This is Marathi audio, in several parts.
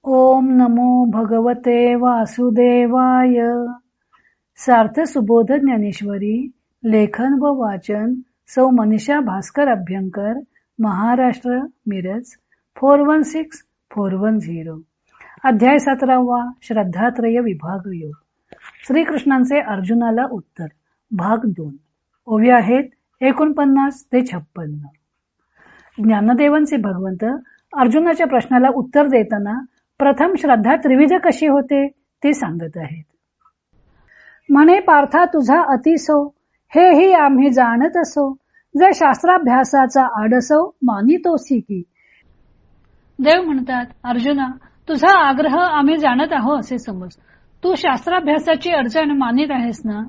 ओम नमो भगवते वासुदेवाय. सार्थ सुबोध ज्ञानेश्वरी. लेखन व वाचन सौ मनीषा भास्कर अभ्यंकर, महाराष्ट्र, मिरज 416410. अध्याय 17. श्रद्धात्रय विभाग योग. श्रीकृष्णांचे अर्जुनाला उत्तर, भाग 2. ओवी आहेत 49 ते 56. ज्ञानदेवांचे भगवंत अर्जुनाच्या प्रश्नाला उत्तर देताना प्रथम श्रद्धा त्रिविध कशी होते ते सांगत आहेत. म्हणे पार्था तुझा अतिसो, हेही आम्ही जाणत असो. जे शास्त्राभ्यासाचा आडसो, मानितोसी की. देव म्हणतात, अर्जुना तुझा आग्रह आम्ही जाणत आहो असे समज. तू शास्त्राभ्यासाची अडचण मानित आहेस ना.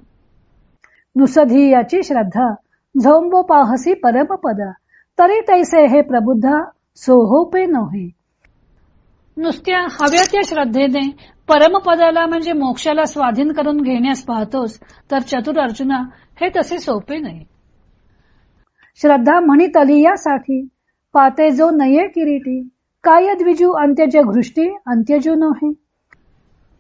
नुसधी याची श्रद्धा, झोंबो पाहसी परमपदा. तरी तैसे हे प्रबुद्धा, सोहोपे नोहे. नुसत्या हव्या त्या श्रद्धेने परमपदाला म्हणजे मोक्षाला स्वाधीन करून घेण्यास पाहतोस, तर चतुर अर्जुना हे तसे सोपे नाही. श्रद्धा म्हणितली यासाठी, पाते जो नये किरीटी. काय द्विजू अंत्यज घृष्टी, अंत्यजू नोहे.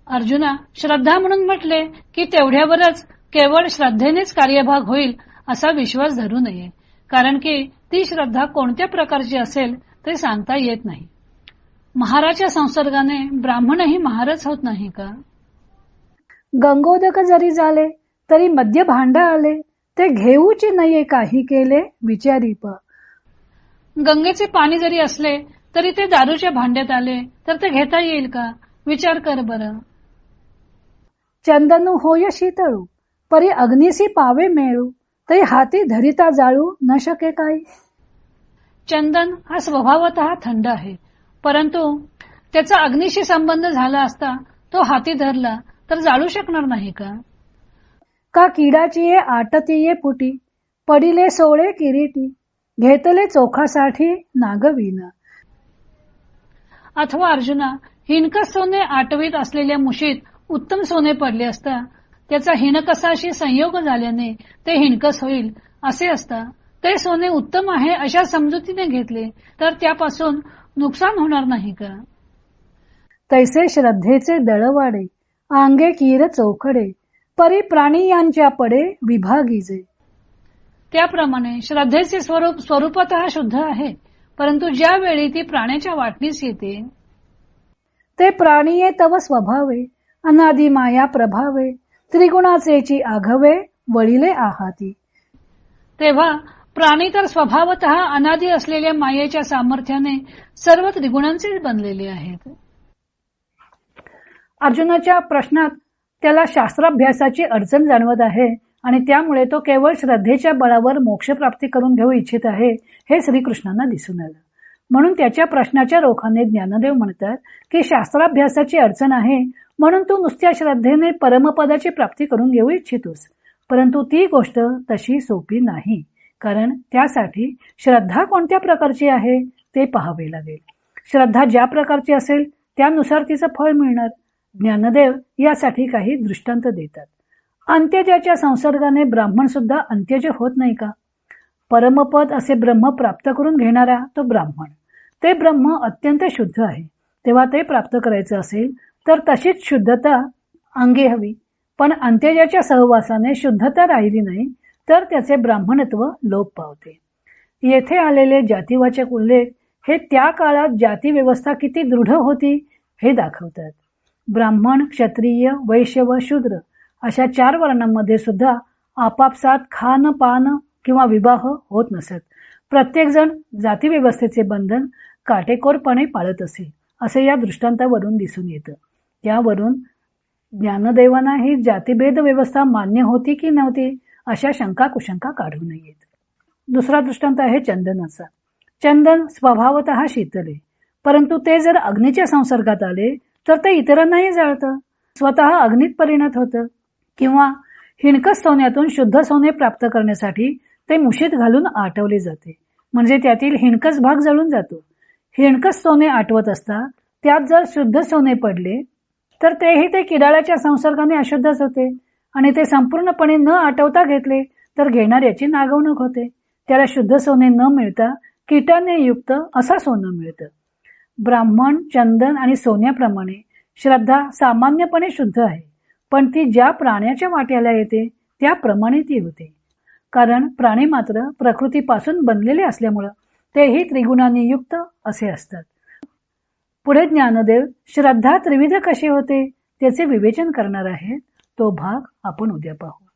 अर्जुना श्रद्धा म्हणून म्हटले की तेवढ्यावरच केवळ श्रद्धेनेच कार्यभाग होईल असा विश्वास धरू नये. कारण की ती श्रद्धा कोणत्या प्रकारची असेल ते सांगता येत नाही. महाराच्या संसर्गाने ब्राह्मणही महारच होत नाही का. गंगोदक जरी झाले तरी मध्य भांडा आले. ते घेऊची नये काही केले, विचारी पा. गंगेचे पाणी जरी असले तरी ते दारूच्या भांड्यात आले तर ते घेता येईल का, विचार कर बरं. चंदनु होय शीतळू, परी अग्निसी पावे मेळू. तरी हाती धरिता जाळू, न शके काही. चंदन हा स्वभावतः थंड आहे, परंतु त्याचा अग्नीशी संबंध झाला असता तो हाती धरला तर जाळू शकणार नाही का. का किडाची ये आटती ये पुटी, पडिले सोळे किरीटी. घेतले चोखासाठी नागवीन. अथवा अर्जुना हिणकस सोने आटवीत असलेल्या मुशीत उत्तम सोने पडले असता, त्याचा हिणकसाशी संयोग झाल्याने ते हिणकस होईल असे असता ते सोने उत्तम आहे अशा समजुतीने घेतले तर त्यापासून नुकसान होणार नाही का. तैसे श्रद्धेचे दळवाडे, आंगे कीर चौखडे. परी प्राणी यांच्या पडे विभागीजे. त्याप्रमाणे श्रद्धेचे स्वरूप स्वरूपतः शुद्ध आहे, परंतु ज्या वेळी ती प्राण्याच्या वाटणीस येते ते प्राणीये तव स्वभावे. अनादि माया प्रभावे. त्रिगुणाचेची आघवे, वळिले आहाती. तेव्हा प्राणी तर स्वभावतः अनादि असलेल्या मायेच्या सामर्थ्याने सर्व त्रिगुणांचे बनलेले आहेत. अर्जुनाच्या प्रश्नात त्याला शास्त्राभ्यासाची अडचण जाणवत आहे आणि त्यामुळे तो केवळ श्रद्धेच्या बळावर मोक्ष प्राप्ती करून घेऊ इच्छित आहे हे श्रीकृष्णांना दिसून आलं. म्हणून त्याच्या प्रश्नाच्या रोखाने ज्ञानदेव म्हणतात की शास्त्राभ्यासाची अडचण आहे म्हणून तू नुसत्या श्रद्धेने परमपदाची प्राप्ती करून घेऊ इच्छितोस, परंतु ती गोष्ट तशी सोपी नाही. कारण त्यासाठी श्रद्धा कोणत्या प्रकारची आहे ते पाहावे लागेल. श्रद्धा ज्या प्रकारची असेल त्यानुसार तिचं फळ मिळणार. ज्ञानदेव यासाठी काही दृष्टांत देतात. अंत्यजाच्या संसर्गाने ब्राह्मण सुद्धा अंत्यज होत नाही का. परमपद असे ब्रह्म प्राप्त करून घेणारा तो ब्राह्मण, ते ब्रह्म अत्यंत शुद्ध आहे. तेव्हा ते प्राप्त करायचं असेल तर तशीच शुद्धता अंगी हवी. पण अंत्यजाच्या सहवासाने शुद्धता राहिली नाही तर त्याचे ब्राह्मणत्व लोप पावते. येथे आलेले जातीवाचक उल्लेख हे त्या काळात जाती व्यवस्था किती दृढ होती हे दाखवतात. ब्राह्मण, क्षत्रिय, वैश्य व शूद्र अशा 4 वर्णांमध्ये सुद्धा आपापसात खान पान किंवा विवाह होत नसत. प्रत्येक जण जाती व्यवस्थेचे बंधन काटेकोरपणे पाळत असे, असे या दृष्टांतावरून दिसून येतं. त्यावरून ज्ञानदेवांना ही जातीभेद व्यवस्था मान्य होती की नव्हती अशा शंका कुशंका काढू नयेत. दुसरा दृष्टांत आहे चंदनाचा. चंदन स्वभावतः शीतल आहे, परंतु ते जर अग्नीच्या संसर्गात आले तर ते इतरांनाही जाळतं, स्वतः अग्नीत परिणत होतं. किंवा हिणकस सोन्यातून शुद्ध सोने प्राप्त करण्यासाठी ते मुशीत घालून आटवले जाते, म्हणजे त्यातील हिणकस भाग जळून जातो. हिणकस सोने आटवत असता त्यात जर शुद्ध सोने पडले तर तेही ते किडाळाच्या संसर्गाने अशुद्धच होते आणि ते संपूर्णपणे न आटवता घेतले तर घेणाऱ्याची नागवणूक होते. त्याला शुद्ध सोने न मिळता कीटाने युक्त असा सोनं मिळतं. ब्राह्मण, चंदन आणि सोन्याप्रमाणे श्रद्धा सामान्यपणे शुद्ध आहे, पण ती ज्या प्राण्याच्या वाट्याला येते त्याप्रमाणे ती होते. कारण प्राणी मात्र प्रकृतीपासून बनलेले असल्यामुळं तेही त्रिगुणांनी युक्त असे असतात. पुढे ज्ञानदेव श्रद्धा त्रिविध कशी होते त्याचे विवेचन करणार आहेत. तो भाग आपण उद्या पाहू.